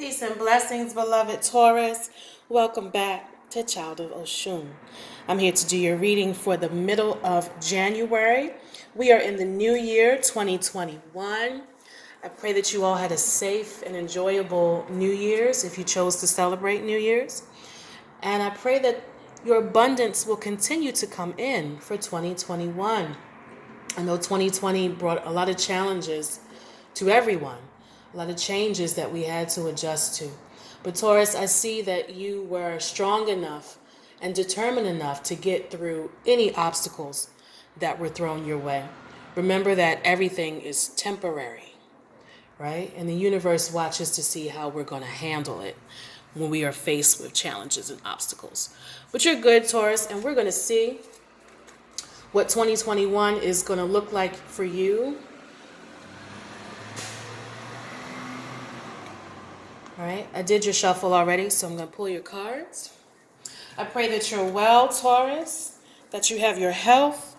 Peace and blessings, beloved Taurus. Welcome back to Child of Oshun. I'm here to do your reading for the middle of January. We are in the new year, 2021. I pray that you all had a safe and enjoyable New Year's if you chose to celebrate New Year's. And I pray that your abundance will continue to come in for 2021. I know 2020 brought a lot of challenges to everyone, a lot of changes that we had to adjust to. But Taurus, I see that you were strong enough and determined enough to get through any obstacles that were thrown your way. Remember that everything is temporary, right? And the universe watches to see how we're going to handle it when we are faced with challenges and obstacles. But you're good, Taurus, and we're going to see what 2021 is going to look like for you. All right, I did your shuffle already, so I'm going to pull your cards. I pray that you're well, Taurus, that you have your health,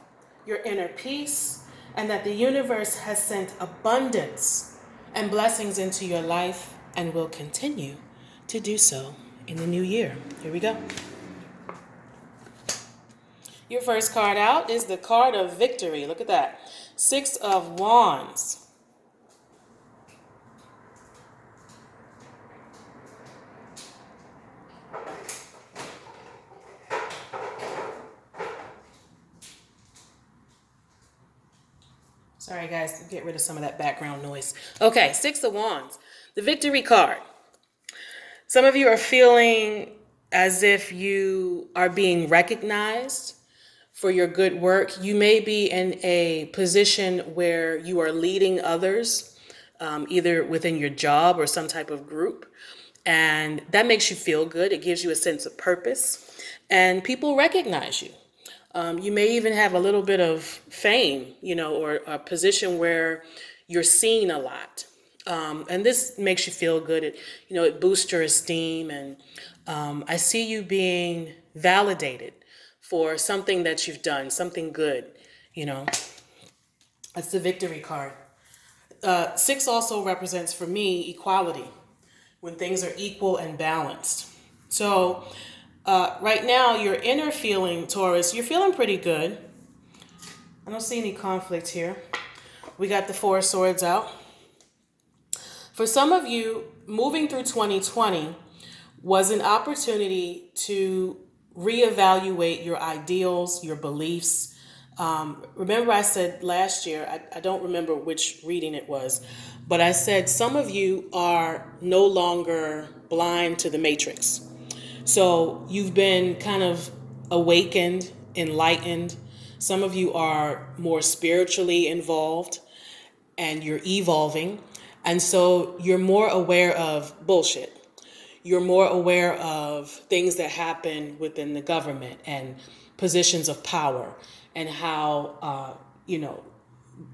your inner peace, and that the universe has sent abundance and blessings into your life and will continue to do so in the new year. Here we go. Your first card out is the card of victory. Look at that. 6 of Wands. Sorry, guys, get rid of some of that background noise. Okay, 6 of Wands, the victory card. Some of you are feeling as if you are being recognized for your good work. You may be in a position where you are leading others, either within your job or some type of group. And that makes you feel good. It gives you a sense of purpose. And people recognize you. You may even have a little bit of fame, or a position where you're seen a lot. And this makes you feel good. It boosts your esteem. And I see you being validated for something that you've done, something good, That's the victory card. 6 also represents, for me, equality, when things are equal and balanced. So right now, your inner feeling, Taurus, you're feeling pretty good. I don't see any conflict here. We got the 4 of Swords out. For some of you, moving through 2020 was an opportunity to reevaluate your ideals, your beliefs. Remember I said last year, I don't remember which reading it was, but I said some of you are no longer blind to the matrix. So you've been kind of awakened, enlightened. Some of you are more spiritually involved and you're evolving. And so you're more aware of bullshit. You're more aware of things that happen within the government and positions of power and how,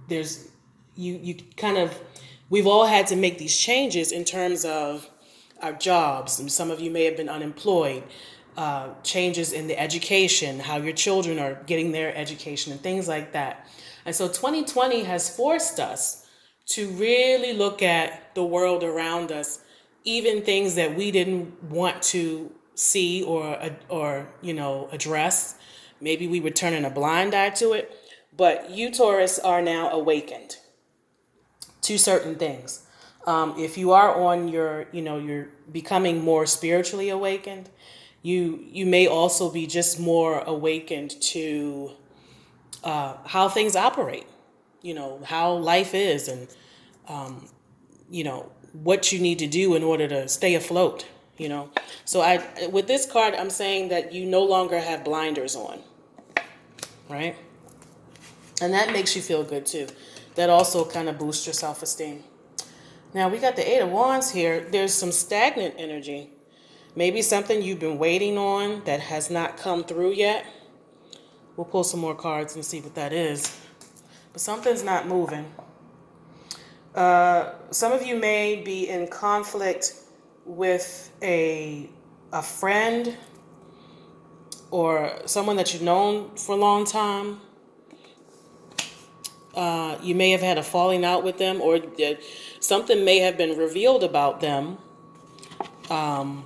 there's, you kind of, we've all had to make these changes in terms of our jobs. And some of you may have been unemployed, changes in the education, how your children are getting their education and things like that. And so 2020 has forced us to really look at the world around us, even things that we didn't want to see or address. Maybe we were turning a blind eye to it, but you, Taurus, are now awakened to certain things. If you are on you're becoming more spiritually awakened, you may also be just more awakened to how things operate, how life is, and what you need to do in order to stay afloat, So with this card, I'm saying that you no longer have blinders on, right? And that makes you feel good too. That also kind of boosts your self-esteem. Now we got the 8 of Wands here. There's some stagnant energy. Maybe something you've been waiting on that has not come through yet. We'll pull some more cards and see what that is. But something's not moving. Some of you may be in conflict with a friend or someone that you've known for a long time. You may have had a falling out with them, or something may have been revealed about them that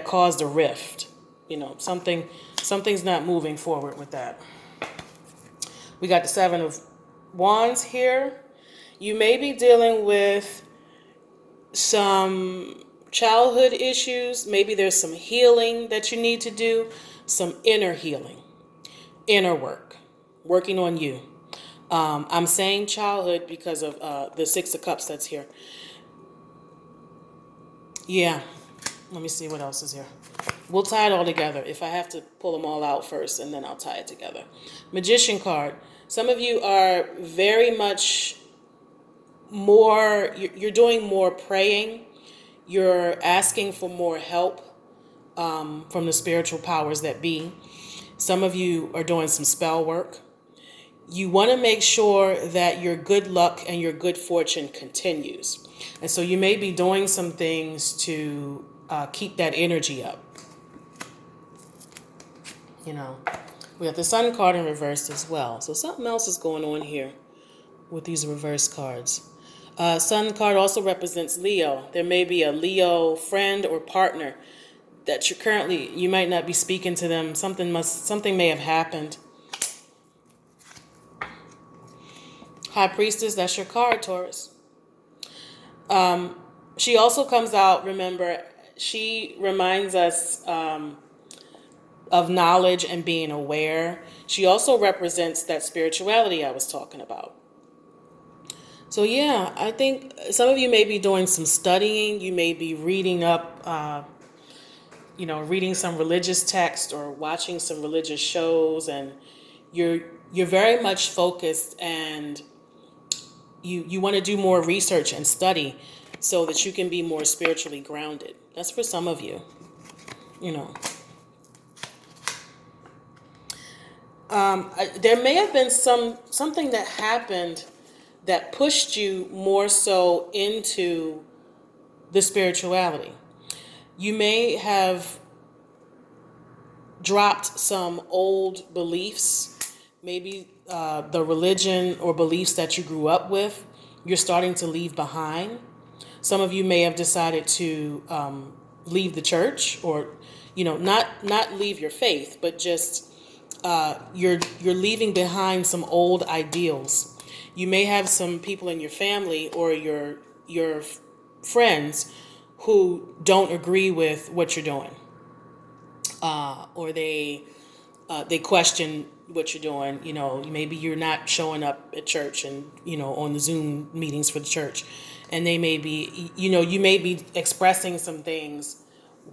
caused a rift. Something's not moving forward with that. We got the Seven of Wands here. You may be dealing with some childhood issues. Maybe there's some healing that you need to do, some inner healing, inner work, working on you. I'm saying childhood because of the Six of Cups that's here. Yeah. Let me see what else is here. We'll tie it all together. If I have to pull them all out first, and then I'll tie it together. Magician card. Some of you are very much more, you're doing more praying. You're asking for more help from the spiritual powers that be. Some of you are doing some spell work. You want to make sure that your good luck and your good fortune continues. And so you may be doing some things to keep that energy up. We have the Sun card in reverse as well. So something else is going on here with these reverse cards. Sun card also represents Leo. There may be a Leo friend or partner that you might not be speaking to them. Something may have happened. High Priestess, that's your card, Taurus. She also comes out, remember, she reminds us of knowledge and being aware. She also represents that spirituality I was talking about. So yeah, I think some of you may be doing some studying. You may be reading up, reading some religious text or watching some religious shows, and you're very much focused, and you want to do more research and study so that you can be more spiritually grounded. That's for some of you. There may have been something that happened that pushed you more so into the spirituality. You may have dropped some old beliefs, maybe the religion or beliefs that you grew up with, you're starting to leave behind. Some of you may have decided to leave the church, or not leave your faith, but just you're leaving behind some old ideals. You may have some people in your family or your friends who don't agree with what you're doing, or they question what you're doing. Maybe you're not showing up at church and on the Zoom meetings for the church, and they may be you may be expressing some things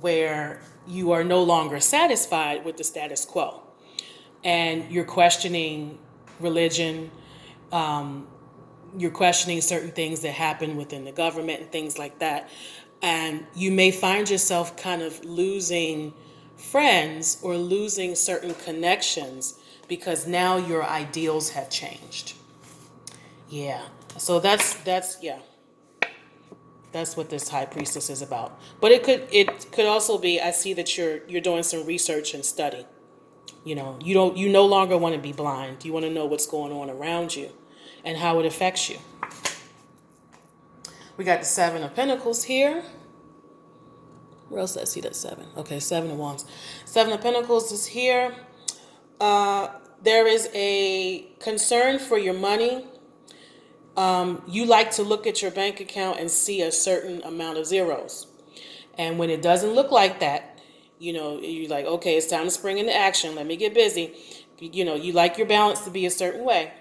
where you are no longer satisfied with the status quo, and you're questioning religion. You're questioning certain things that happen within the government and things like that. And you may find yourself kind of losing friends or losing certain connections because now your ideals have changed. Yeah. So that's what this High Priestess is about. But it could also be, I see that you're doing some research and study. You no longer want to be blind. You want to know what's going on around you and how it affects you. We got the Seven of Pentacles here. Where else did I see that seven? Okay, Seven of Wands. Seven of Pentacles is here. There is a concern for your money. You like to look at your bank account and see a certain amount of zeros. And when it doesn't look like that, you're like, okay, it's time to spring into action. Let me get busy. You like your balance to be a certain way,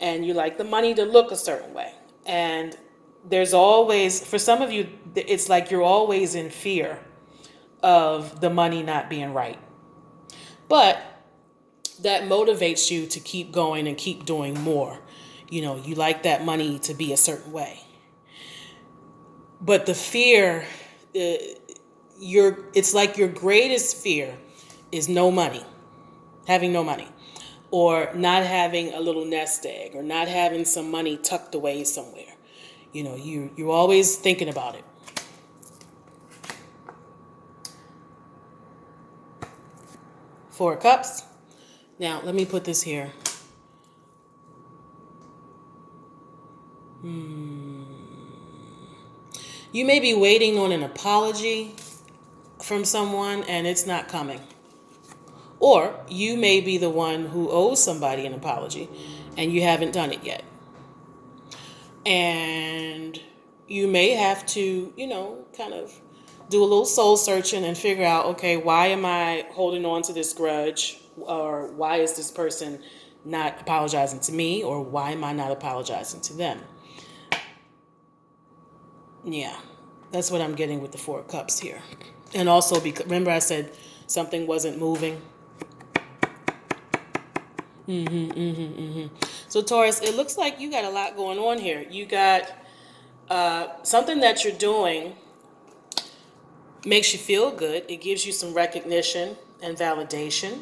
and you like the money to look a certain way. And there's always, for some of you, it's like you're always in fear of the money not being right. But that motivates you to keep going and keep doing more. You like that money to be a certain way. But the fear, it's like your greatest fear is no money, having no money, or not having a little nest egg, or not having some money tucked away somewhere. You're always thinking about it. Four of Cups. Now, let me put this here. You may be waiting on an apology from someone and it's not coming. Or you may be the one who owes somebody an apology and you haven't done it yet. And you may have to, kind of do a little soul searching and figure out, okay, why am I holding on to this grudge? Or why is this person not apologizing to me? Or why am I not apologizing to them? Yeah, that's what I'm getting with the Four of Cups here. And also, because remember I said something wasn't moving? So Taurus, it looks like you got a lot going on here. You got something that you're doing makes you feel good. It gives you some recognition and validation.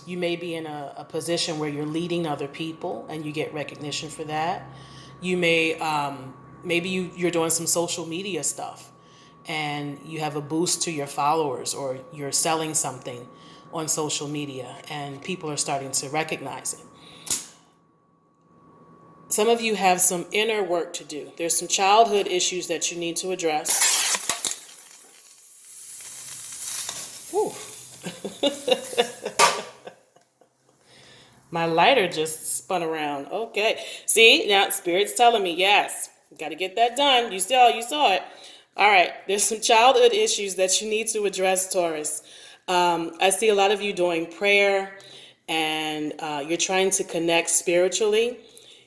You may be in a position where you're leading other people and you get recognition for that. You may, maybe you're doing some social media stuff and you have a boost to your followers, or you're selling something on social media and people are starting to recognize it. Some of you have some inner work to do. There's some childhood issues that you need to address. Whew. My lighter just spun around. Okay. See, now Spirit's telling me, yes, got to get that done. You saw it. All right. There's some childhood issues that you need to address, Taurus. I see a lot of you doing prayer and you're trying to connect spiritually.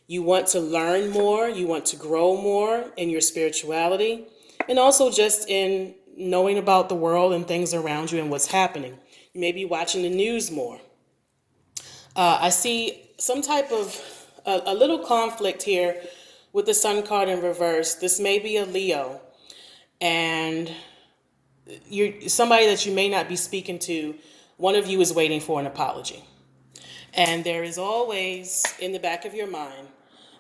You want to learn more. You want to grow more in your spirituality, and also just in knowing about the world and things around you and what's happening. You may be watching the news more. I see some type of a little conflict here with the Sun card in reverse. This may be a Leo, and you're somebody that you may not be speaking to. One of you is waiting for an apology, and there is always in the back of your mind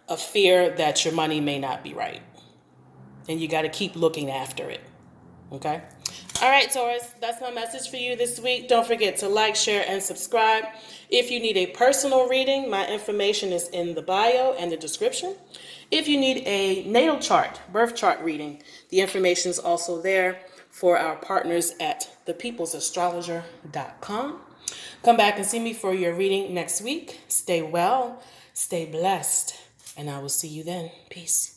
a fear that your money may not be right, and you got to keep looking after it. Okay. All right, Taurus, that's my message for you this week. Don't forget to like, share, and subscribe. If you need a personal reading, my information is in the bio and the description. If you need a natal chart, birth chart reading, the information is also there for our partners at thepeoplesastrologer.com. Come back and see me for your reading next week. Stay well, stay blessed, and I will see you then. Peace.